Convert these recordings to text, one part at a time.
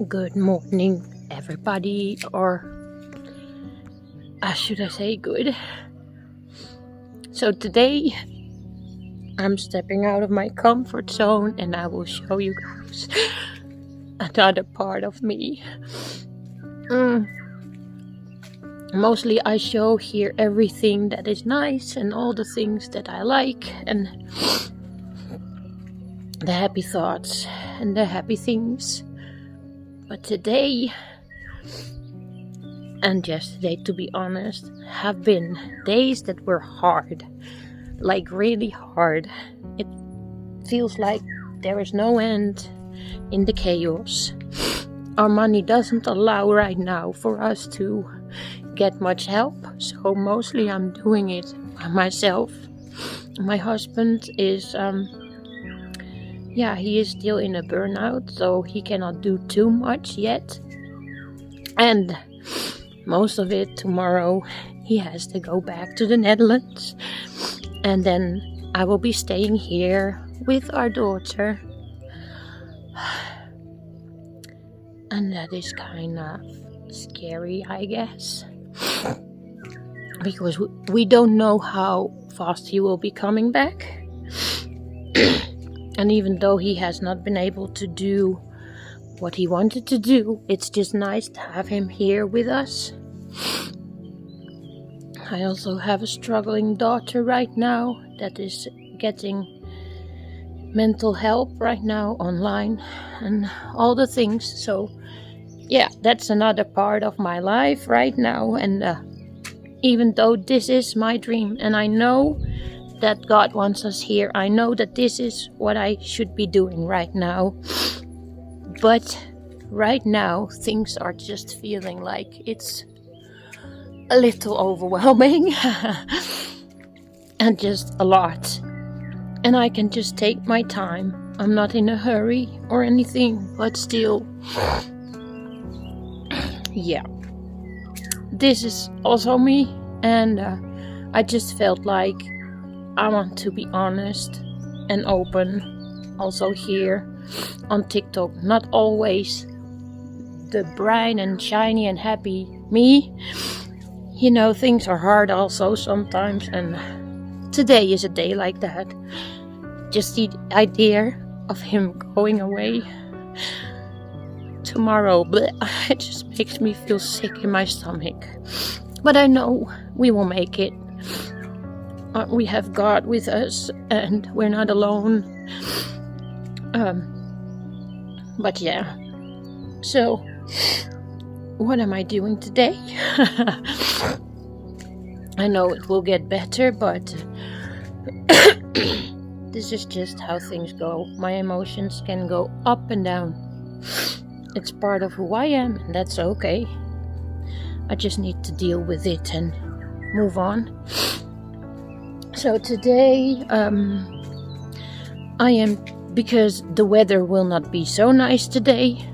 Good morning, everybody, or should I say good? So today I'm stepping out of my comfort zone and I will show you guys another part of me. Mostly I show here everything that is nice and all the things that I like and the happy thoughts and the happy things. But today and yesterday, to be honest, have been days that were hard, like really hard. It feels like there is no end in the chaos. Our money doesn't allow right now for us to get much help, so mostly I'm doing it by myself. My husband is he is still in a burnout, so he cannot do too much yet. And most of it tomorrow, he has to go back to the Netherlands. And then I will be staying here with our daughter. And that is kind of scary, I guess. Because we don't know how fast he will be coming back. And even though he has not been able to do what he wanted to do, it's just nice to have him here with us. I also have a struggling daughter right now that is getting mental help right now online and all the things. So yeah, that's another part of my life right now. And even though this is my dream and I know that God wants us here, I know that this is what I should be doing right now. But right now, things are just feeling like it's a little overwhelming and just a lot. And I can just take my time. I'm not in a hurry or anything, but still, yeah. This is also me, and I just felt like I want to be honest and open also here on TikTok. Not always the bright and shiny and happy me. You know, things are hard also sometimes, and today is a day like that. Just the idea of him going away tomorrow, it just makes me feel sick in my stomach. But I know we will make it. We have God with us and we're not alone. But yeah. So, what am I doing today? I know it will get better, but this is just how things go. My emotions can go up and down. It's part of who I am, and that's okay. I just need to deal with it and move on. So today, because the weather will not be so nice today.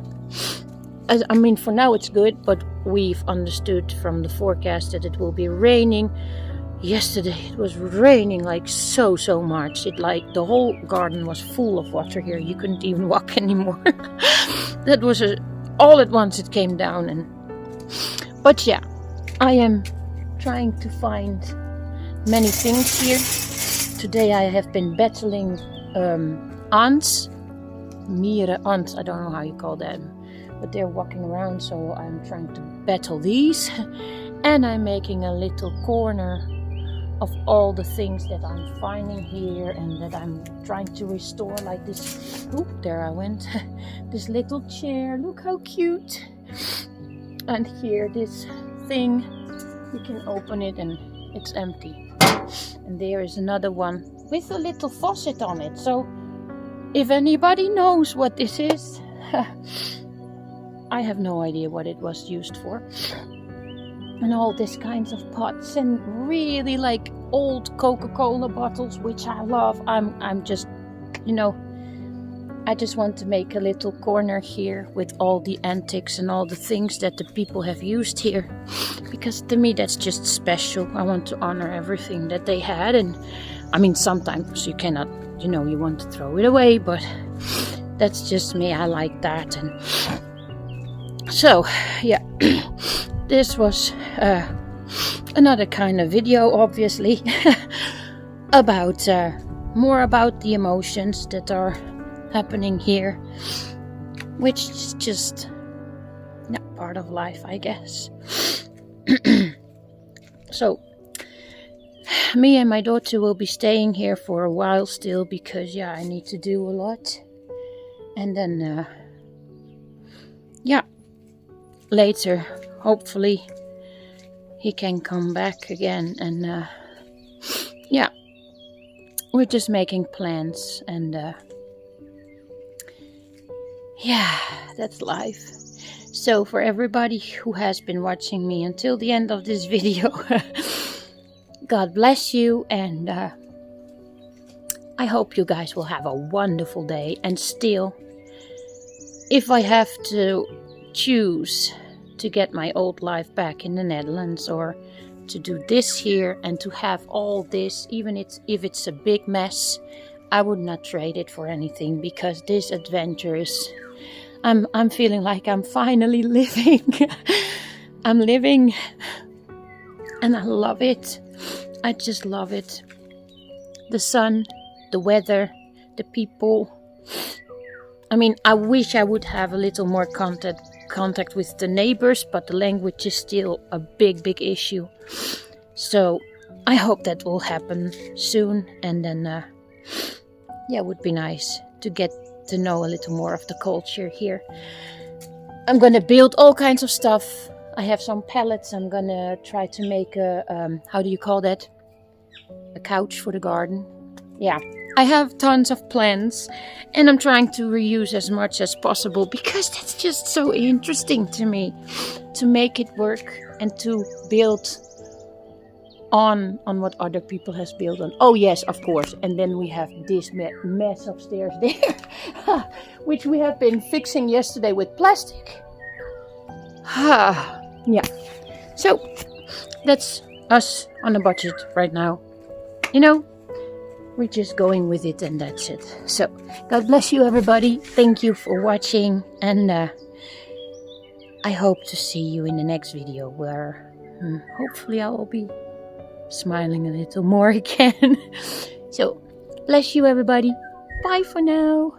For now it's good, but we've understood from the forecast that it will be raining. Yesterday it was raining like so much. The whole garden was full of water here. You couldn't even walk anymore. That was all at once it came down. But yeah, I am trying to find many things here. Today I have been battling ants. Ants, I don't know how you call them. But they're walking around, so I'm trying to battle these. And I'm making a little corner of all the things that I'm finding here and that I'm trying to restore, like this. Oop, there I went. This little chair, look how cute. And here, this thing, you can open it and it's empty. And there is another one with a little faucet on it. So if anybody knows what this is, I have no idea what it was used for. And all these kinds of pots and really like old Coca-Cola bottles, which I love. I'm just, I just want to make a little corner here with all the antiques and all the things that the people have used here. Because to me that's just special. I want to honor everything that they had. And sometimes you cannot, you want to throw it away, but that's just me. I like that. And So, yeah, this was another kind of video, obviously, about more about the emotions that are happening here, which is just part of life, I guess. So, me and my daughter will be staying here for a while still, because I need to do a lot. And then later, hopefully, he can come back again. And we're just making plans. And that's life. So for everybody who has been watching me until the end of this video, God bless you. And I hope you guys will have a wonderful day. And still, if I have to choose to get my old life back in the Netherlands, or to do this here and to have all this, even if it's a big mess, I would not trade it for anything, because this adventure is, I'm feeling like I'm finally living. I'm living, and I love it. I just love it. The sun, the weather, the people. I mean, I wish I would have a little more contact with the neighbors, but the language is still a big issue. So I hope that will happen soon, and then it would be nice to get to know a little more of the culture here. I'm gonna build all kinds of stuff. I have some pallets. I'm gonna try to make a how do you call that? A couch for the garden. Yeah. I have tons of plans, and I'm trying to reuse as much as possible, because that's just so interesting to me, to make it work and to build on what other people has built on. Oh yes, of course. And then we have this mess upstairs there, which we have been fixing yesterday with plastic. Yeah. So that's us on a budget right now. We're just going with it, and that's it. So, God bless you, everybody. Thank you for watching, and I hope to see you in the next video, where hopefully I will be smiling a little more again. So, bless you, everybody. Bye for now.